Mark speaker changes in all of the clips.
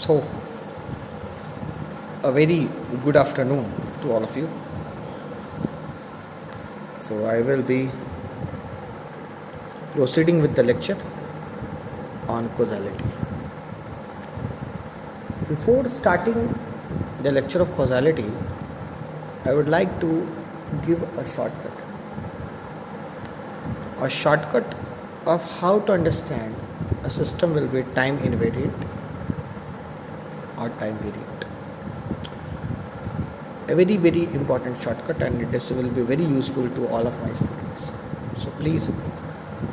Speaker 1: So, a very good afternoon to all of you. So, I will be proceeding with the lecture on causality. Before starting the lecture of causality, I would like to give a shortcut of how to understand a system will be time invariant or time variant. A very important shortcut, and this will be very useful to all of my students. So please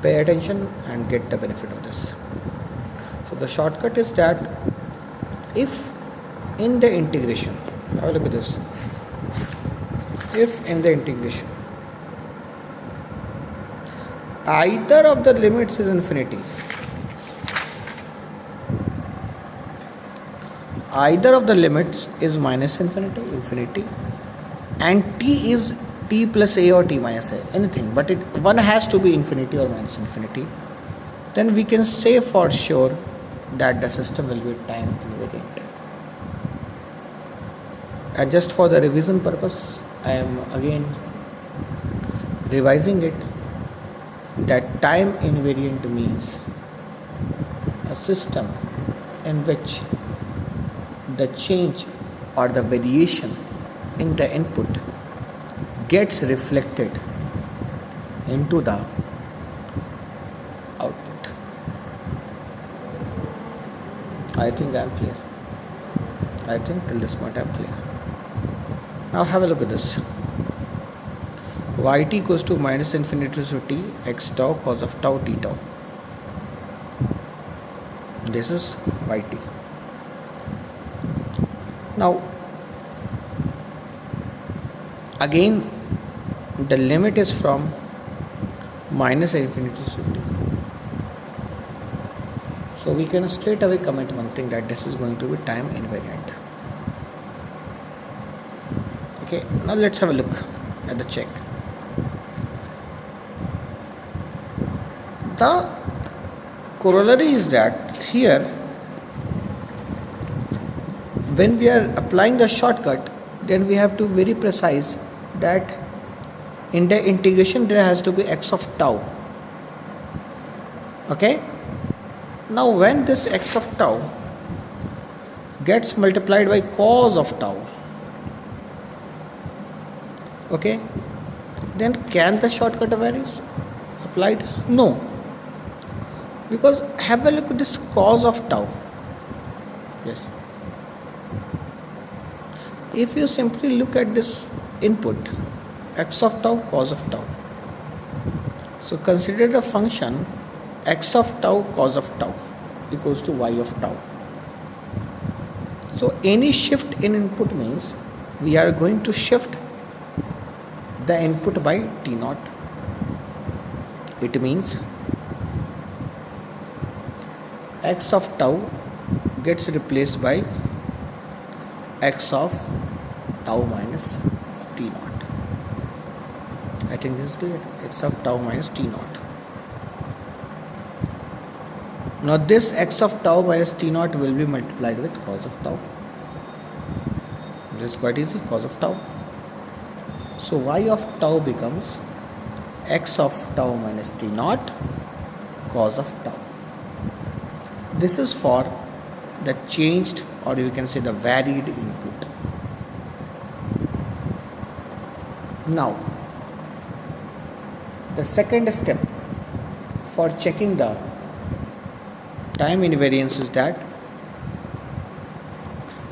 Speaker 1: pay attention and get the benefit of this. So the shortcut is that if in the integration, now look at this, if in the integration either of the limits is infinity, either of the limits is minus infinity, and t is t plus a or t minus a, anything, but one has to be infinity or minus infinity, then we can say for sure that the system will be time invariant. And just for the revision purpose, I am again revising it, that time invariant means a system in which the change or the variation in the input gets reflected into the output. I think I am clear. I think till this point I am clear. Now have a look at this. Yt equals to minus infinity to t x tau cos of tau t tau. This is yt. Now again the limit is from minus infinity to t. So we can straight away comment one thing, that this is going to be time invariant. Okay, now let's have a look at the check. The corollary is that here, when we are applying the shortcut, then we have to be very precise that in the integration there has to be x of tau. Okay, now when this x of tau gets multiplied by cos of tau, okay, then can the shortcut varies applied? No, because have a look at this cos of tau. Yes, if you simply look at this input x of tau cos of tau, so consider the function x of tau cos of tau equals to y of tau. So any shift in input means we are going to shift the input by t naught. It means x of tau gets replaced by x of tau minus t naught. I think this is clear. X of tau minus t naught. Now this x of tau minus t naught will be multiplied with cos of tau. This is quite easy, cos of tau. So y of tau becomes x of tau minus t naught cos of tau. This is for the changed, or you can say the varied input. Now the second step for checking the time invariance is that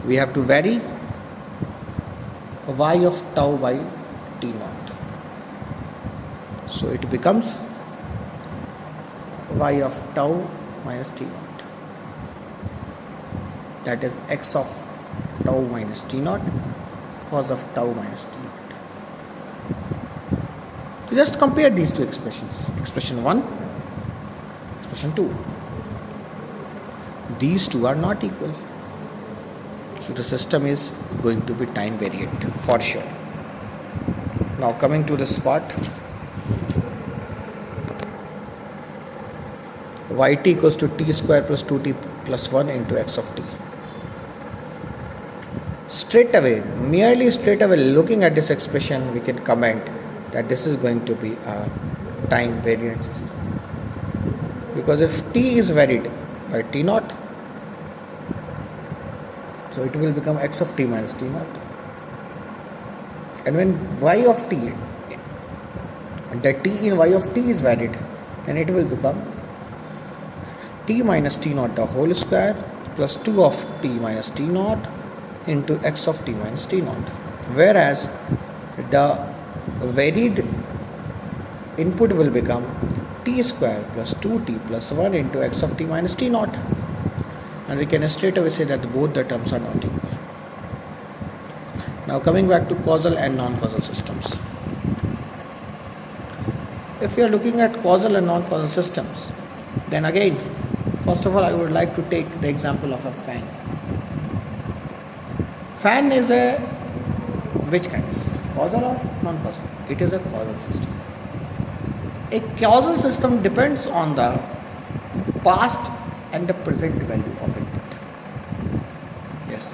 Speaker 1: we have to vary y of tau by t naught. So it becomes y of tau minus t naught. That is x of tau minus t naught cos of tau minus t naught. So just compare these two expressions. Expression 1, expression 2. These two are not equal. So the system is going to be time variant for sure. Now coming to this part, yt equals to t square plus 2t plus 1 into x of t. merely straight away looking at this expression, we can comment that this is going to be a time variant system. Because if t is varied by t naught, so it will become x of t minus t naught. And when y of t, the t in y of t is varied, then it will become t minus t naught the whole square plus 2 of t minus t naught into x of t minus t naught. Whereas the varied input will become t square plus 2t plus 1 into x of t minus t naught. And we can straight away say that both the terms are not equal. Now coming back to causal and non-causal systems. If we are looking at causal and non-causal systems, then again, first of all, I would like to take the example of a fan. Fan is a which kind of system? Causal or non-causal? It is a causal system. A causal system depends on the past and the present value of input. Yes.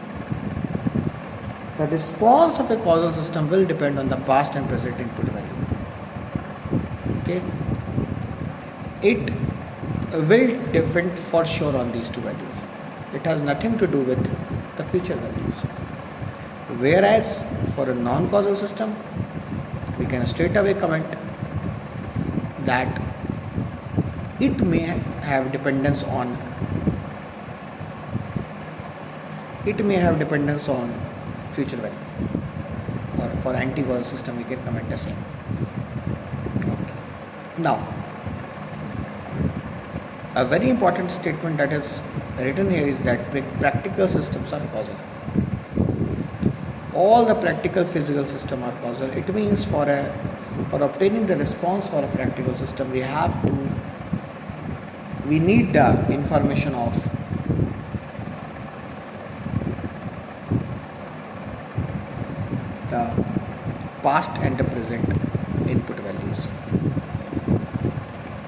Speaker 1: The response of a causal system will depend on the past and present input value. Okay. It will depend for sure on these two values. It has nothing to do with the future values. Whereas for a non-causal system, we can straight away comment that it may have dependence on future value. Or for anti-causal system, we can comment the same. Okay. Now, a very important statement that is written here is that practical systems are causal. All the practical physical system are causal. It means for obtaining the response for a practical system, we need the information of the past and the present input values.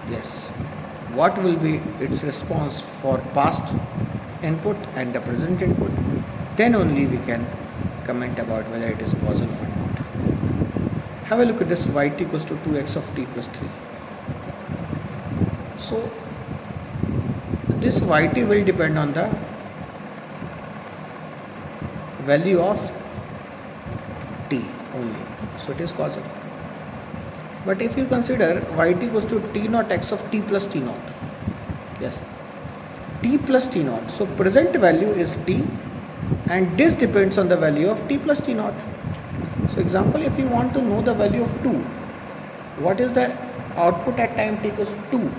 Speaker 1: Yes. What will be its response for past input and the present input? Then only we can comment about whether it is causal or not. Have a look at this yt equals to 2x of t plus 3. So this yt will depend on the value of t only. So it is causal. But if you consider yt equals to t naught x of t plus t naught. Yes. T plus t naught. So present value is t. And this depends on the value of t plus t naught. So example, if you want to know the value of 2, what is the output at time t equals 2,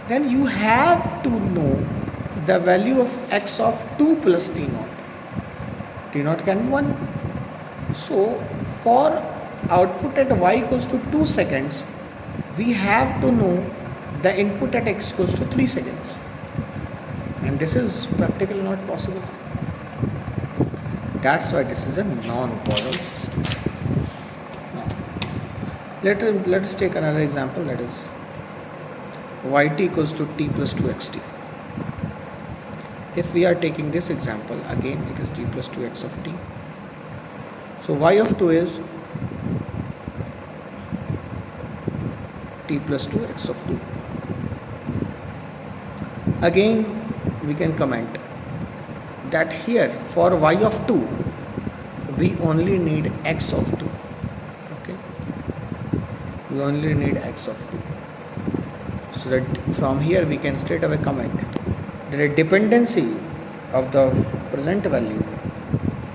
Speaker 1: then you have to know the value of x of 2 plus t naught. T naught can be 1. So for output at y equals to 2 seconds, we have to know the input at x equals to 3 seconds. And this is practically not possible. That's why this is a non-causal system. Now, let us take another example, that is yt equals to t plus 2xt. If we are taking this example, again it is t plus 2x of t. So y of 2 is t plus 2x of 2. Again we can comment that here for y of 2 we only need x of 2. Okay, we only need x of 2. So that from here we can straight away comment that the dependency of the present value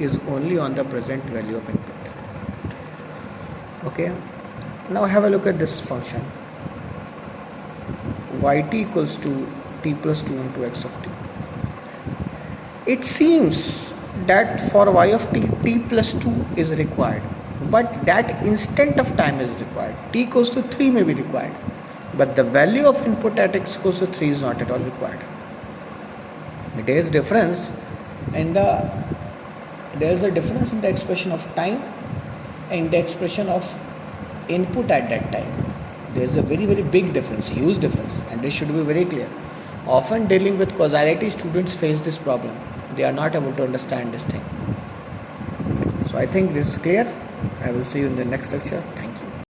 Speaker 1: is only on the present value of input. Okay, now have a look at this function yt equals to t plus 2 into x of t. It seems that for y of t, t plus 2 is required, but that instant of time is required. T equals to 3 may be required, but the value of input at x equals to 3 is not at all required. There is a difference in the expression of time and the expression of input at that time. There is a very, very big difference, huge difference, and this should be very clear. Often dealing with causality, students face this problem. They are not able to understand this thing. So I think this is clear. I will see you in the next lecture. Thank you.